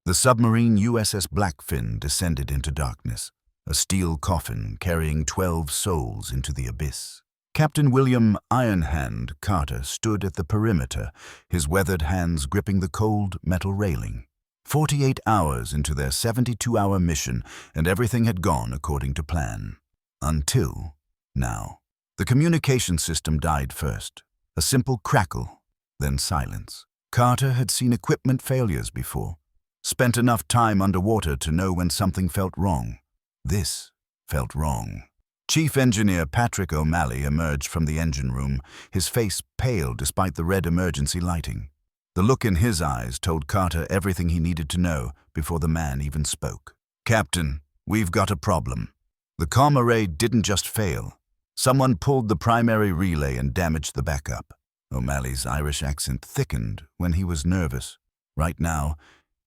The submarine USS Blackfin descended into darkness, a steel coffin carrying 12 souls into the abyss. Captain William Ironhand Carter stood at the perimeter, his weathered hands gripping the cold metal railing. 48 hours into their 72-hour mission, and everything had gone according to plan. Until now. The communication system died first. A simple crackle, then silence. Carter had seen equipment failures before. Spent enough time underwater to know when something felt wrong. This felt wrong. Chief Engineer Patrick O'Malley emerged from the engine room, his face pale despite the red emergency lighting. The look in his eyes told Carter everything he needed to know before the man even spoke. "Captain, we've got a problem. The comm array didn't just fail. Someone pulled the primary relay and damaged the backup." O'Malley's Irish accent thickened when he was nervous. Right now,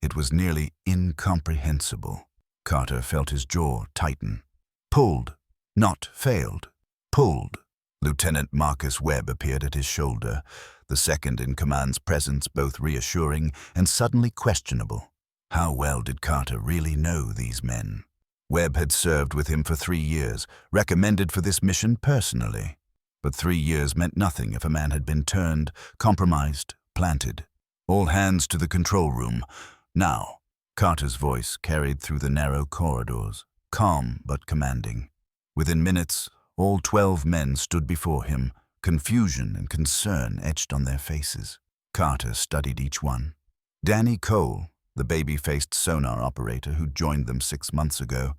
it was nearly incomprehensible. Carter felt his jaw tighten. Pulled, not failed. Pulled. Lieutenant Marcus Webb appeared at his shoulder, the second-in-command's presence both reassuring and suddenly questionable. How well did Carter really know these men? Webb had served with him for 3 years, recommended for this mission personally. But 3 years meant nothing if a man had been turned, compromised, planted. "All hands to the control room. Now." Carter's voice carried through the narrow corridors, calm but commanding. Within minutes, all 12 men stood before him, confusion and concern etched on their faces. Carter studied each one. Danny Cole, the baby-faced sonar operator who joined them 6 months ago.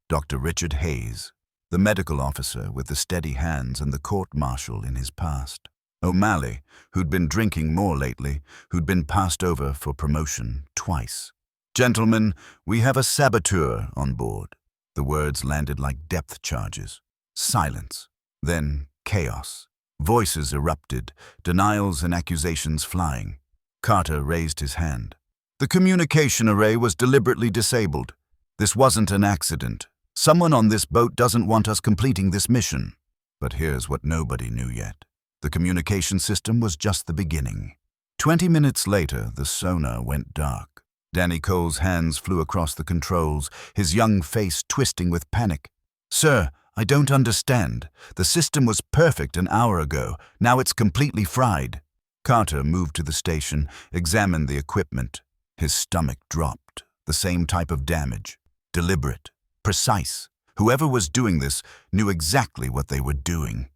Dr. Richard Hayes, the medical officer with the steady hands and the court-martial in his past. O'Malley, who'd been drinking more lately, who'd been passed over for promotion twice. "Gentlemen, we have a saboteur on board." The words landed like depth charges. Silence. Then chaos. Voices erupted, denials and accusations flying. Carter raised his hand. "The communication array was deliberately disabled. This wasn't an accident. Someone on this boat doesn't want us completing this mission." But here's what nobody knew yet. The communication system was just the beginning. 20 minutes later, the sonar went dark. Danny Cole's hands flew across the controls, his young face twisting with panic. "Sir, I don't understand. The system was perfect an hour ago. Now it's completely fried." Carter moved to the station, examined the equipment. His stomach dropped. The same type of damage. Deliberate. Precise. Whoever was doing this knew exactly what they were doing.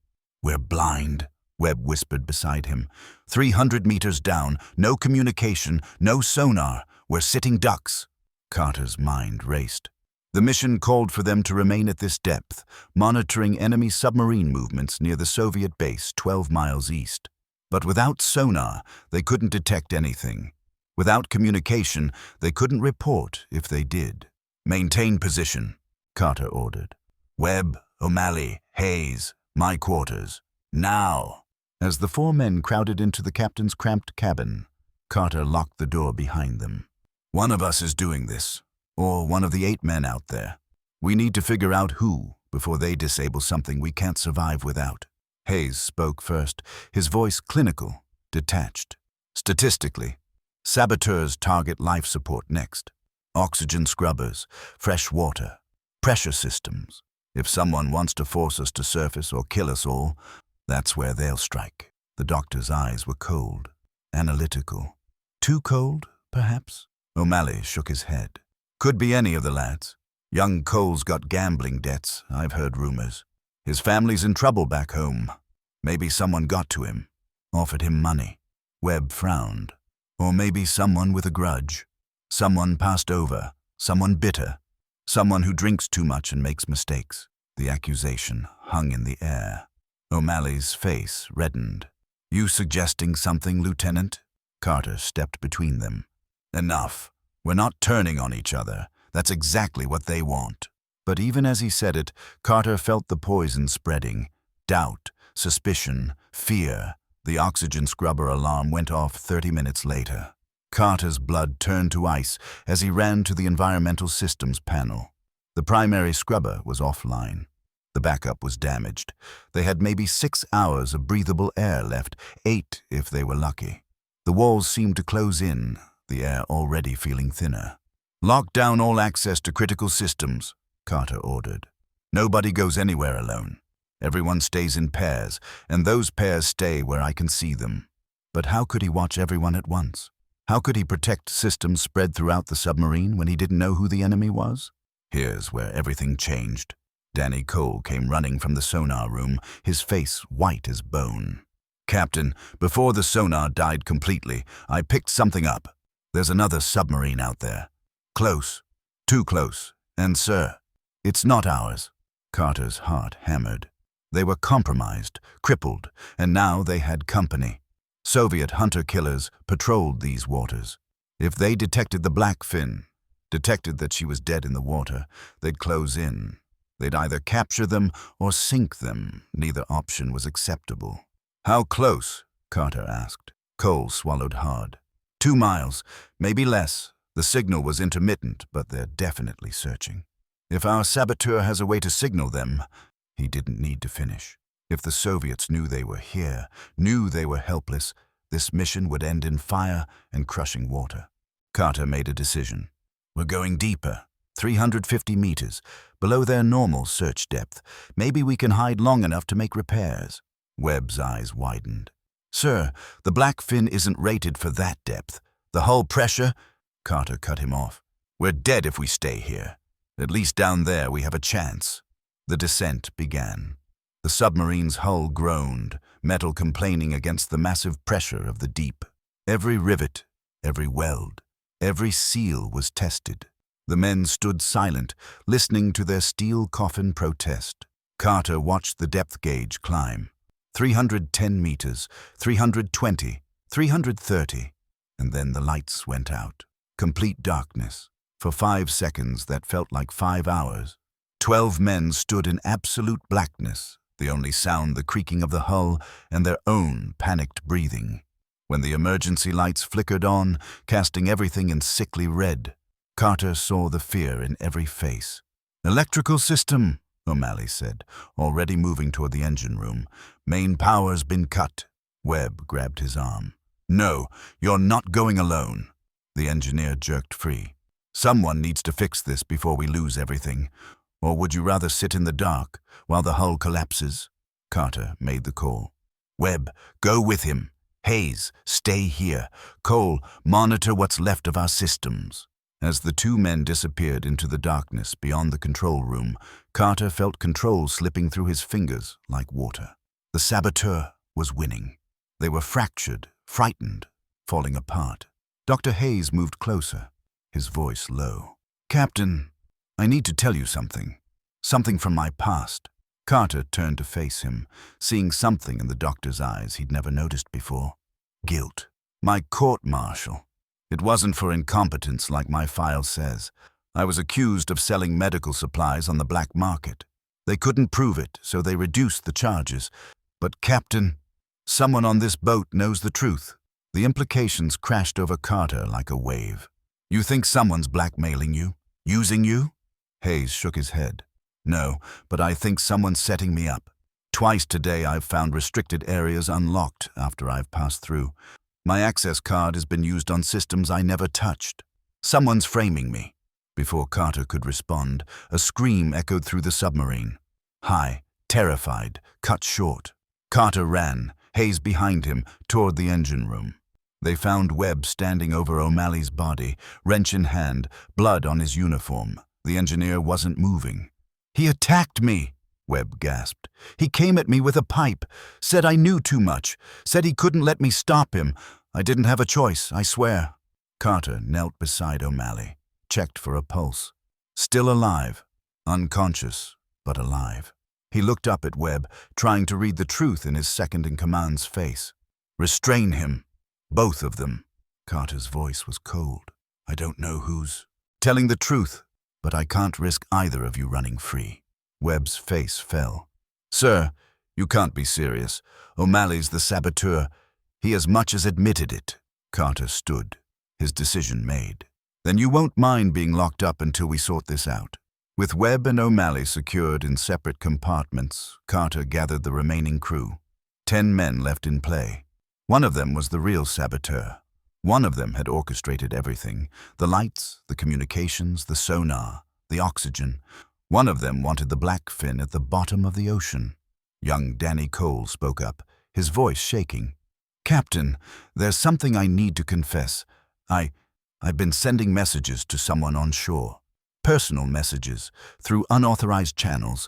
"We're blind," Webb whispered beside him. 300 meters down, no communication, no sonar. We're sitting ducks. Carter's mind raced. The mission called for them to remain at this depth, monitoring enemy submarine movements near the Soviet base 12 miles east. But without sonar, they couldn't detect anything. Without communication, they couldn't report if they did. "Maintain position," Carter ordered. "Webb, O'Malley, Hayes, my quarters. Now." As the 4 men crowded into the captain's cramped cabin, Carter locked the door behind them. "One of us is doing this, or one of the 8 men out there. We need to figure out who before they disable something we can't survive without." Hayes spoke first, his voice clinical, detached. "Statistically, saboteurs target life support next. Oxygen scrubbers, fresh water, pressure systems. If someone wants to force us to surface or kill us all, that's where they'll strike." The doctor's eyes were cold, analytical. Too cold, perhaps? O'Malley shook his head. "Could be any of the lads. Young Cole's got gambling debts, I've heard rumors. His family's in trouble back home. Maybe someone got to him, offered him money." Webb frowned. "Or maybe someone with a grudge. Someone passed over, someone bitter, someone who drinks too much and makes mistakes." The accusation hung in the air. O'Malley's face reddened. "You suggesting something, Lieutenant?" Carter stepped between them. "Enough. We're not turning on each other. That's exactly what they want." But even as he said it, Carter felt the poison spreading. Doubt, suspicion, fear. The oxygen scrubber alarm went off 30 minutes later. Carter's blood turned to ice as he ran to the environmental systems panel. The primary scrubber was offline. The backup was damaged. They had maybe 6 hours of breathable air left, 8 if they were lucky. The walls seemed to close in, the air already feeling thinner. "Lock down all access to critical systems," Carter ordered. "Nobody goes anywhere alone. Everyone stays in pairs, and those pairs stay where I can see them." But how could he watch everyone at once? How could he protect systems spread throughout the submarine when he didn't know who the enemy was? Here's where everything changed. Danny Cole came running from the sonar room, his face white as bone. "Captain, before the sonar died completely, I picked something up. There's another submarine out there. Close. Too close. And, sir, it's not ours." Carter's heart hammered. They were compromised, crippled, and now they had company. Soviet hunter-killers patrolled these waters. If they detected the Blackfin, detected that she was dead in the water, they'd close in. They'd either capture them or sink them. Neither option was acceptable. "How close?" Carter asked. Cole swallowed hard. 2 miles, maybe less. The signal was intermittent, but they're definitely searching. If our saboteur has a way to signal them, he didn't need to finish. If the Soviets knew they were here, knew they were helpless, this mission would end in fire and crushing water. Carter made a decision. "We're going deeper, 350 meters, below their normal search depth. Maybe we can hide long enough to make repairs." Webb's eyes widened. "Sir, the Blackfin isn't rated for that depth. The hull pressure—" Carter cut him off. "We're dead if we stay here. At least down there we have a chance." The descent began. The submarine's hull groaned, metal complaining against the massive pressure of the deep. Every rivet, every weld, every seal was tested. The men stood silent, listening to their steel coffin protest. Carter watched the depth gauge climb. 310 meters, 320, 330, and then the lights went out. Complete darkness. For 5 seconds that felt like 5 hours. 12 men stood in absolute blackness, the only sound the creaking of the hull and their own panicked breathing. When the emergency lights flickered on, casting everything in sickly red, Carter saw the fear in every face. "Electrical system," O'Malley said, already moving toward the engine room. "Main power's been cut." Webb grabbed his arm. "No, you're not going alone." The engineer jerked free. "Someone needs to fix this before we lose everything. Or would you rather sit in the dark while the hull collapses?" Carter made the call. "Webb, go with him. Hayes, stay here. Cole, monitor what's left of our systems." As the 2 men disappeared into the darkness beyond the control room, Carter felt control slipping through his fingers like water. The saboteur was winning. They were fractured, frightened, falling apart. Dr. Hayes moved closer, his voice low. "Captain, I need to tell you something. Something from my past." Carter turned to face him, seeing something in the doctor's eyes he'd never noticed before. "Guilt. My court-martial. It wasn't for incompetence like my file says. I was accused of selling medical supplies on the black market. They couldn't prove it, so they reduced the charges. But, Captain, someone on this boat knows the truth." The implications crashed over Carter like a wave. "You think someone's blackmailing you? Using you?" Hayes shook his head. "No, but I think someone's setting me up. Twice today I've found restricted areas unlocked after I've passed through. My access card has been used on systems I never touched. Someone's framing me." Before Carter could respond, a scream echoed through the submarine. High, terrified, cut short. Carter ran, Hayes behind him, toward the engine room. They found Webb standing over O'Malley's body, wrench in hand, blood on his uniform. The engineer wasn't moving. "He attacked me," Webb gasped. "He came at me with a pipe, said I knew too much, said he couldn't let me stop him. I didn't have a choice, I swear." Carter knelt beside O'Malley, checked for a pulse. Still alive, unconscious, but alive. He looked up at Webb, trying to read the truth in his second-in-command's face. "Restrain him. Both of them." Carter's voice was cold. "I don't know who's telling the truth, but I can't risk either of you running free." Webb's face fell. "Sir, you can't be serious. O'Malley's the saboteur. He as much as admitted it." Carter stood, his decision made. "Then you won't mind being locked up until we sort this out." With Webb and O'Malley secured in separate compartments, Carter gathered the remaining crew. 10 men left in play. One of them was the real saboteur, One of them had orchestrated everything: the lights, the communications, the sonar, the oxygen. One of them wanted the Blackfin at the bottom of the ocean. Young Danny Cole spoke up, his voice shaking. "Captain, there's something I need to confess. I've been sending messages to someone on shore. Personal messages, through unauthorized channels.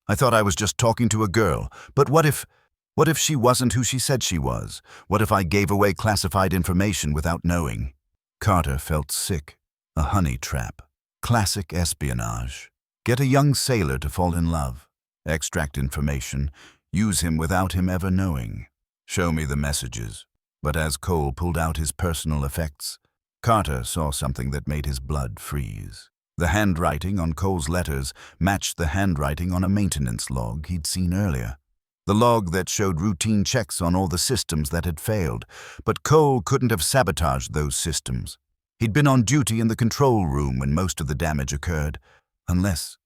I thought I was just talking to a girl, but what if she wasn't who she said she was? What if I gave away classified information without knowing?" Carter felt sick. A honey trap. Classic espionage. Get a young sailor to fall in love. Extract information. Use him without him ever knowing. "Show me the messages." But as Cole pulled out his personal effects, Carter saw something that made his blood freeze. The handwriting on Cole's letters matched the handwriting on a maintenance log he'd seen earlier. The log that showed routine checks on all the systems that had failed, but Cole couldn't have sabotaged those systems. He'd been on duty in the control room when most of the damage occurred, unless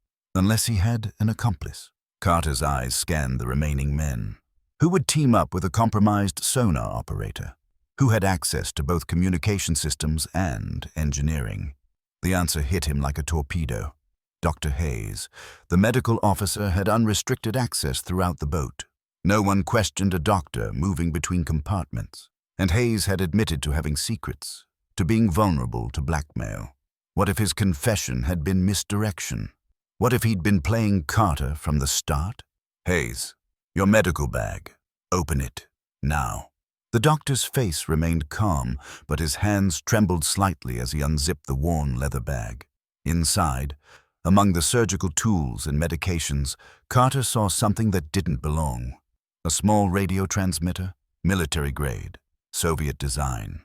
he had an accomplice. Carter's eyes scanned the remaining men. Who would team up with a compromised sonar operator? Who had access to both communication systems and engineering? The answer hit him like a torpedo. Dr. Hayes. The medical officer had unrestricted access throughout the boat. No one questioned a doctor moving between compartments. And Hayes had admitted to having secrets, to being vulnerable to blackmail. What if his confession had been misdirection? What if he'd been playing Carter from the start? "Hayes, your medical bag. Open it. Now." The doctor's face remained calm, but his hands trembled slightly as he unzipped the worn leather bag. Inside, among the surgical tools and medications, Carter saw something that didn't belong. A small radio transmitter, military grade, Soviet design.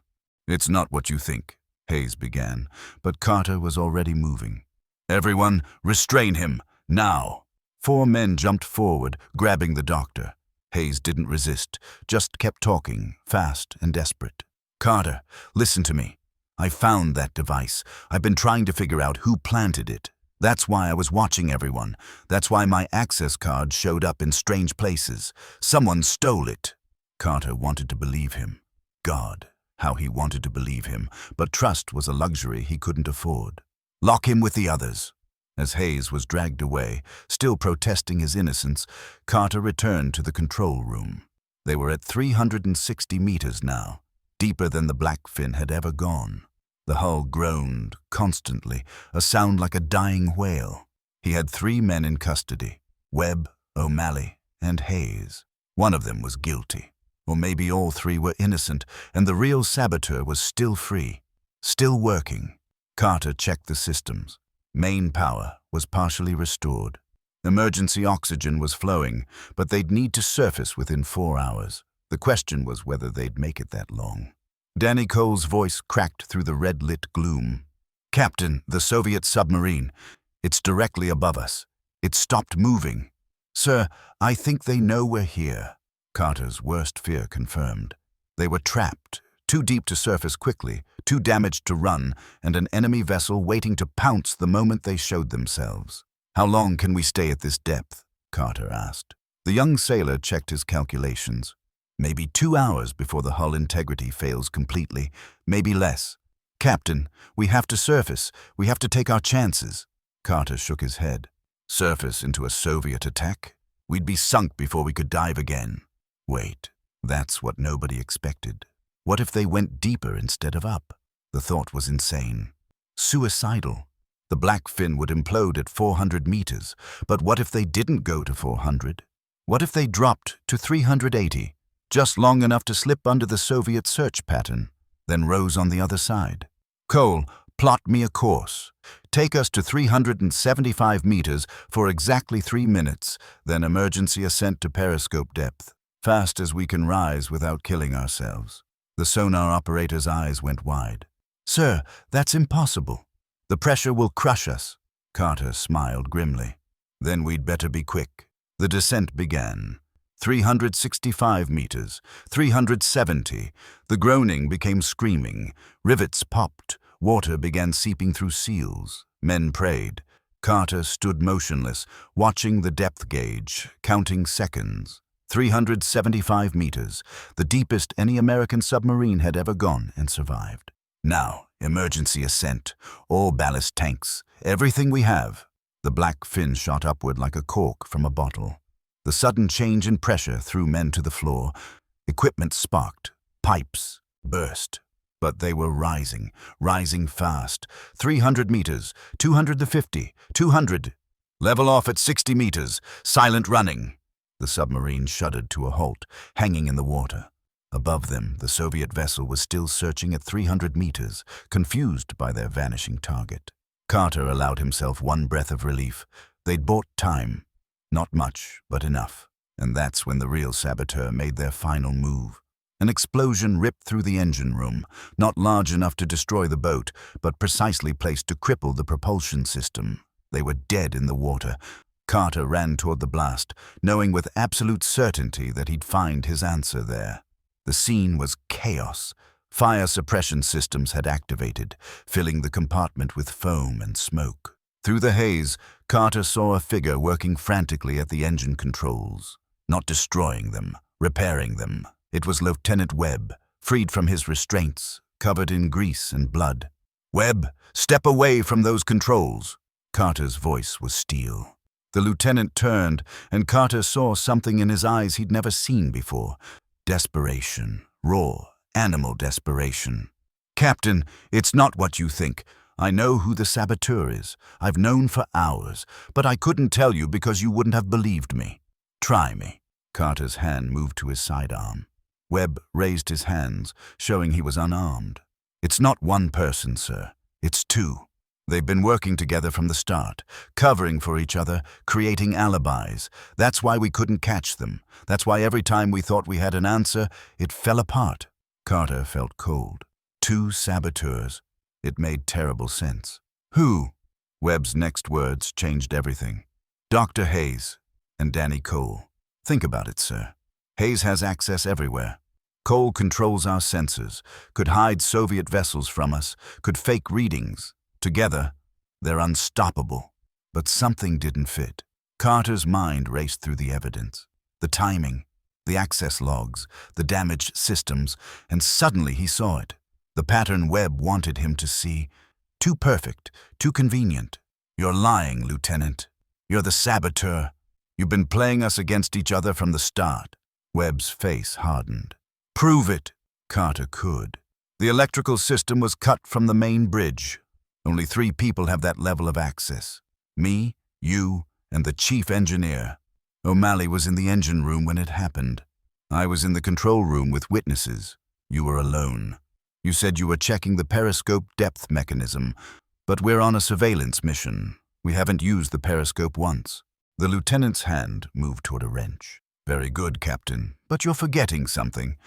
"It's not what you think," Hayes began, but Carter was already moving. "Everyone, restrain him, now!" 4 men jumped forward, grabbing the doctor. Hayes didn't resist, just kept talking, fast and desperate. "Carter, listen to me. I found that device. I've been trying to figure out who planted it. That's why I was watching everyone. That's why my access card showed up in strange places. Someone stole it." Carter wanted to believe him. God, how he wanted to believe him, but trust was a luxury he couldn't afford. "Lock him with the others." As Hayes was dragged away, still protesting his innocence, Carter returned to the control room. They were at 360 meters now, deeper than the Blackfin had ever gone. The hull groaned constantly, a sound like a dying whale. He had 3 men in custody: Webb, O'Malley, and Hayes. One of them was guilty. Or maybe all 3 were innocent, and the real saboteur was still free, still working. Carter checked the systems. Main power was partially restored. Emergency oxygen was flowing, but they'd need to surface within 4 hours. The question was whether they'd make it that long. Danny Cole's voice cracked through the red-lit gloom. "Captain, the Soviet submarine. It's directly above us. It stopped moving." "Sir, I think they know we're here." Carter's worst fear confirmed. They were trapped, too deep to surface quickly, too damaged to run, and an enemy vessel waiting to pounce the moment they showed themselves. "How long can we stay at this depth?" Carter asked. The young sailor checked his calculations. "Maybe 2 hours before the hull integrity fails completely, maybe less." "Captain, we have to surface. We have to take our chances." Carter shook his head. "Surface into a Soviet attack? We'd be sunk before we could dive again." Wait, that's what nobody expected. What if they went deeper instead of up? The thought was insane. Suicidal. The Blackfin would implode at 400 meters, but what if they didn't go to 400? What if they dropped to 380, just long enough to slip under the Soviet search pattern, then rose on the other side? "Cole, plot me a course. Take us to 375 meters for exactly 3 minutes, then emergency ascent to periscope depth, fast as we can rise without killing ourselves." The sonar operator's eyes went wide. "Sir, that's impossible. The pressure will crush us." Carter smiled grimly. "Then we'd better be quick." The descent began. 365 meters, 370. The groaning became screaming. Rivets popped. Water began seeping through seals. Men prayed. Carter stood motionless, watching the depth gauge, counting seconds. 375 meters, the deepest any American submarine had ever gone and survived. Now, emergency ascent, all ballast tanks, everything we have. The Blackfin shot upward like a cork from a bottle. The sudden change in pressure threw men to the floor. Equipment sparked, pipes burst. But they were rising fast. 300 meters, 250, 200. Level off at 60 meters, silent running. The submarine shuddered to a halt, hanging in the water. Above them, the Soviet vessel was still searching at 300 meters, confused by their vanishing target. Carter allowed himself one breath of relief. They'd bought time. Not much, but enough. And that's when the real saboteur made their final move. An explosion ripped through the engine room, not large enough to destroy the boat, but precisely placed to cripple the propulsion system. They were dead in the water. Carter ran toward the blast, knowing with absolute certainty that he'd find his answer there. The scene was chaos. Fire suppression systems had activated, filling the compartment with foam and smoke. Through the haze, Carter saw a figure working frantically at the engine controls. Not destroying them, repairing them. It was Lieutenant Webb, freed from his restraints, covered in grease and blood. "Webb, step away from those controls." Carter's voice was steel. The lieutenant turned, and Carter saw something in his eyes he'd never seen before. Desperation, raw, animal desperation. "Captain, it's not what you think. I know who the saboteur is. I've known for hours, but I couldn't tell you because you wouldn't have believed me. Try me." Carter's hand moved to his sidearm. Webb raised his hands, showing he was unarmed. "It's not one person, sir. It's two. They've been working together from the start, covering for each other, creating alibis. That's why we couldn't catch them. That's why every time we thought we had an answer, it fell apart." Carter felt cold. Two saboteurs. It made terrible sense. "Who?" Webb's next words changed everything. "Dr. Hayes and Danny Cole. Think about it, sir. Hayes has access everywhere. Cole controls our sensors, could hide Soviet vessels from us, could fake readings. Together, they're unstoppable." But something didn't fit. Carter's mind raced through the evidence. The timing, the access logs, the damaged systems, and suddenly he saw it. The pattern Webb wanted him to see. Too perfect, too convenient. "You're lying, Lieutenant. You're the saboteur. You've been playing us against each other from the start." Webb's face hardened. "Prove it." Carter could. The electrical system was cut from the main bridge. Only 3 people have that level of access. Me, you, and the chief engineer. O'Malley was in the engine room when it happened. I was in the control room with witnesses. You were alone. You said you were checking the periscope depth mechanism, but we're on a surveillance mission. We haven't used the periscope once. The lieutenant's hand moved toward a wrench. "Very good, Captain, but you're forgetting something.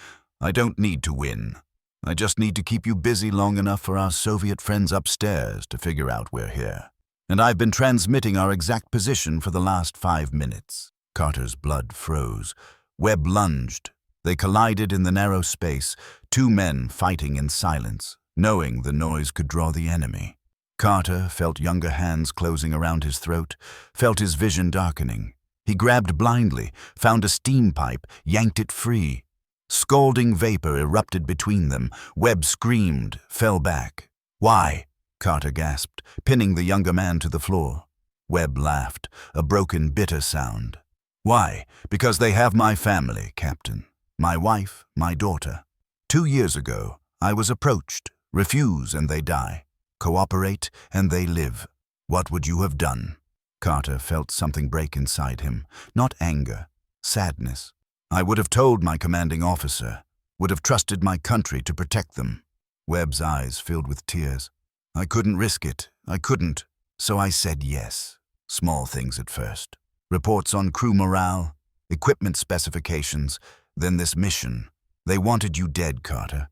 I don't need to win. I just need to keep you busy long enough for our Soviet friends upstairs to figure out we're here. And I've been transmitting our exact position for the last 5 minutes." Carter's blood froze. Webb lunged. They collided in the narrow space, 2 men fighting in silence, knowing the noise could draw the enemy. Carter felt younger hands closing around his throat, felt his vision darkening. He grabbed blindly, found a steam pipe, yanked it free. Scalding vapor erupted between them. Webb screamed, fell back. "Why?" Carter gasped, pinning the younger man to the floor. Webb laughed, a broken, bitter sound. "Why? Because they have my family, Captain. My wife, my daughter. 2 years ago, I was approached. Refuse and they die. Cooperate and they live. What would you have done?" Carter felt something break inside him. Not anger, sadness. "I would have told my commanding officer, would have trusted my country to protect them." Webb's eyes filled with tears. "I couldn't risk it. I couldn't. So I said yes. Small things at first. Reports on crew morale, equipment specifications, then this mission. They wanted you dead, Carter.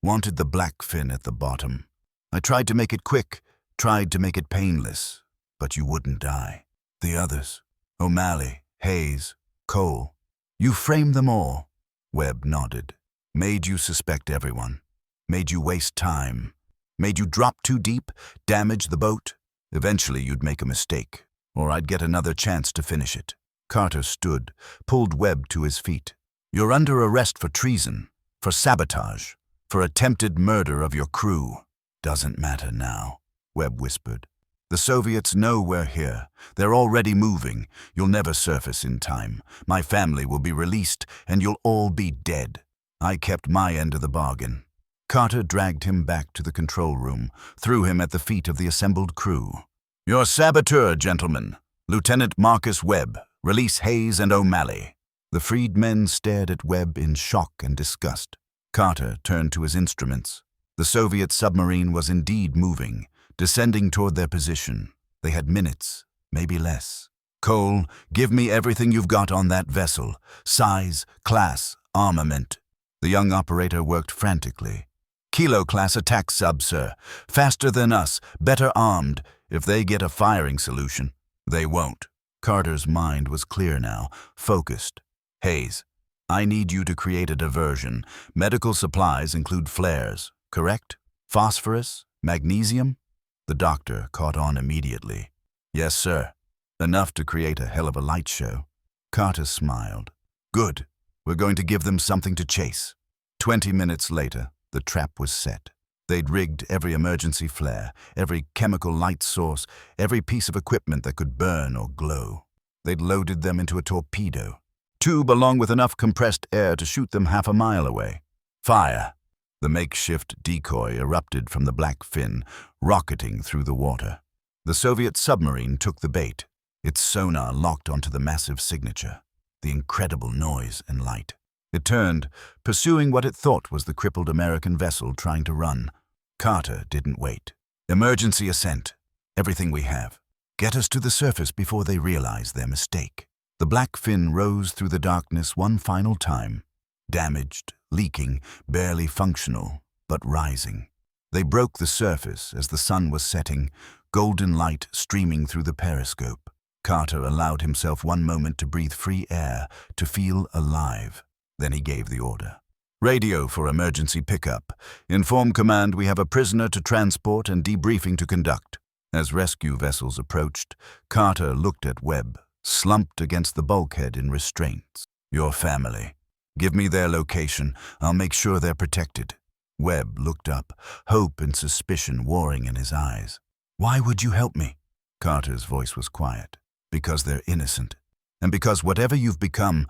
Wanted the Blackfin at the bottom. I tried to make it quick, tried to make it painless. But you wouldn't die. The others, O'Malley, Hayes, Cole. You framed them all." Webb nodded. "Made you suspect everyone. Made you waste time. Made you drop too deep, damage the boat. Eventually you'd make a mistake, or I'd get another chance to finish it." Carter stood, pulled Webb to his feet. "You're under arrest for treason, for sabotage, for attempted murder of your crew." "Doesn't matter now," Webb whispered. "The Soviets know we're here. They're already moving. You'll never surface in time. My family will be released, and you'll all be dead. I kept my end of the bargain." Carter dragged him back to the control room, threw him at the feet of the assembled crew. "Your saboteur, gentlemen. Lieutenant Marcus Webb. Release Hayes and O'Malley." The freed men stared at Webb in shock and disgust. Carter turned to his instruments. The Soviet submarine was indeed moving, descending toward their position. They had minutes, maybe less. "Cole, give me everything you've got on that vessel. Size, class, armament." The young operator worked frantically. "Kilo-class attack sub, sir. Faster than us, better armed. If they get a firing solution." "They won't." Carter's mind was clear now, focused. "Hayes, I need you to create a diversion. Medical supplies include flares, correct? Phosphorus? Magnesium?" The doctor caught on immediately. "Yes, sir. Enough to create a hell of a light show." Carter smiled. "Good. We're going to give them something to chase." 20 minutes later, the trap was set. They'd rigged every emergency flare, every chemical light source, every piece of equipment that could burn or glow. They'd loaded them into a torpedo tube along with enough compressed air to shoot them half a mile away. "Fire!" The makeshift decoy erupted from the Blackfin, rocketing through the water. The Soviet submarine took the bait, its sonar locked onto the massive signature. The incredible noise and light. It turned, pursuing what it thought was the crippled American vessel trying to run. Carter didn't wait. "Emergency ascent. Everything we have. Get us to the surface before they realize their mistake." The Blackfin rose through the darkness one final time. Damaged, leaking, barely functional, but rising. They broke the surface as the sun was setting, golden light streaming through the periscope. Carter allowed himself one moment to breathe free air, to feel alive. Then he gave the order. "Radio for emergency pickup. Inform command we have a prisoner to transport and debriefing to conduct." As rescue vessels approached, Carter looked at Webb, slumped against the bulkhead in restraints. "Your family. Give me their location. I'll make sure they're protected." Webb looked up, hope and suspicion warring in his eyes. "Why would you help me?" Carter's voice was quiet. "Because they're innocent. And because whatever you've become,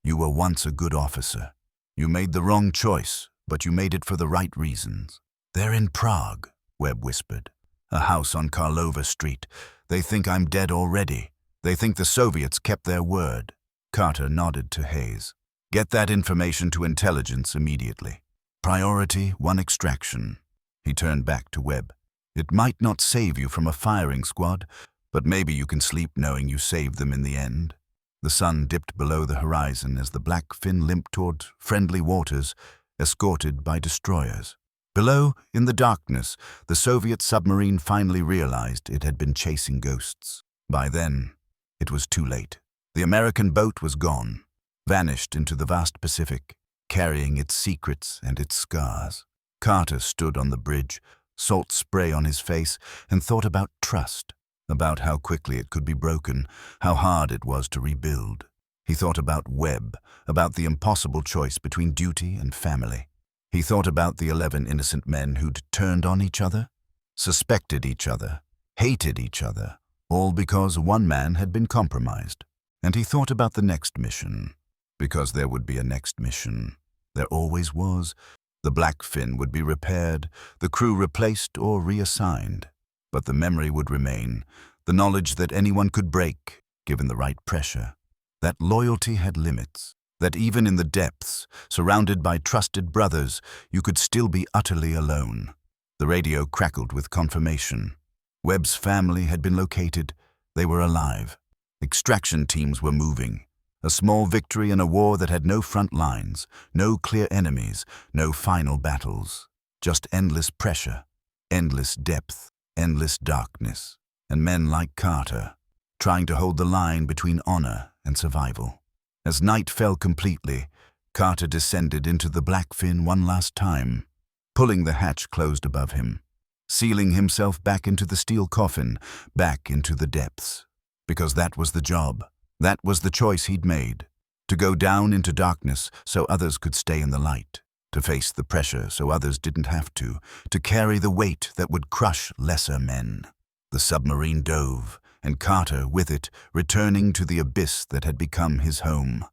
you were once a good officer. You made the wrong choice, but you made it for the right reasons." "They're in Prague," Webb whispered. "A house on Karlova Street. They think I'm dead already. They think the Soviets kept their word." Carter nodded to Hayes. "Get that information to intelligence immediately. Priority 1 extraction." He turned back to Webb. "It might not save you from a firing squad, but maybe you can sleep knowing you saved them in the end." The sun dipped below the horizon as the Blackfin limped toward friendly waters, escorted by destroyers. Below, in the darkness, the Soviet submarine finally realized it had been chasing ghosts. By then, it was too late. The American boat was gone, vanished into the vast Pacific, carrying its secrets and its scars. Carter stood on the bridge, salt spray on his face, and thought about trust, about how quickly it could be broken, how hard it was to rebuild. He thought about Webb, about the impossible choice between duty and family. He thought about the 11 innocent men who'd turned on each other, suspected each other, hated each other, all because one man had been compromised. And he thought about the next mission, because there would be a next mission. There always was. The Blackfin would be repaired, the crew replaced or reassigned. But the memory would remain, the knowledge that anyone could break, given the right pressure. That loyalty had limits, that even in the depths, surrounded by trusted brothers, you could still be utterly alone. The radio crackled with confirmation. Webb's family had been located. They were alive. Extraction teams were moving. A small victory in a war that had no front lines, no clear enemies, no final battles. Just endless pressure, endless depth, endless darkness. And men like Carter, trying to hold the line between honor and survival. As night fell completely, Carter descended into the Blackfin one last time, pulling the hatch closed above him, sealing himself back into the steel coffin, back into the depths. Because that was the job. That was the choice he'd made. To go down into darkness so others could stay in the light. To face the pressure so others didn't have to carry the weight that would crush lesser men. The submarine dove, and Carter with it, returning to the abyss that had become his home.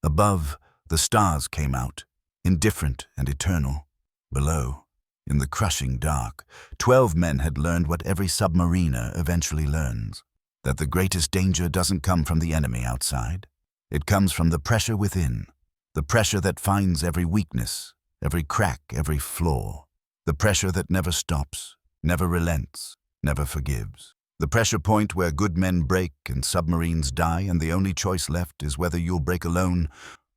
Above, the stars came out, indifferent and eternal. Below, in the crushing dark, 12 men had learned what every submariner eventually learns, that the greatest danger doesn't come from the enemy outside. It comes from the pressure within, the pressure that finds every weakness, every crack, every flaw. The pressure that never stops, never relents, never forgives. The pressure point where good men break and submarines die, and the only choice left is whether you'll break alone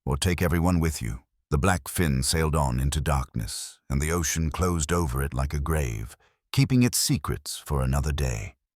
or take everyone with you. The Blackfin sailed on into darkness, and the ocean closed over it like a grave, keeping its secrets for another day.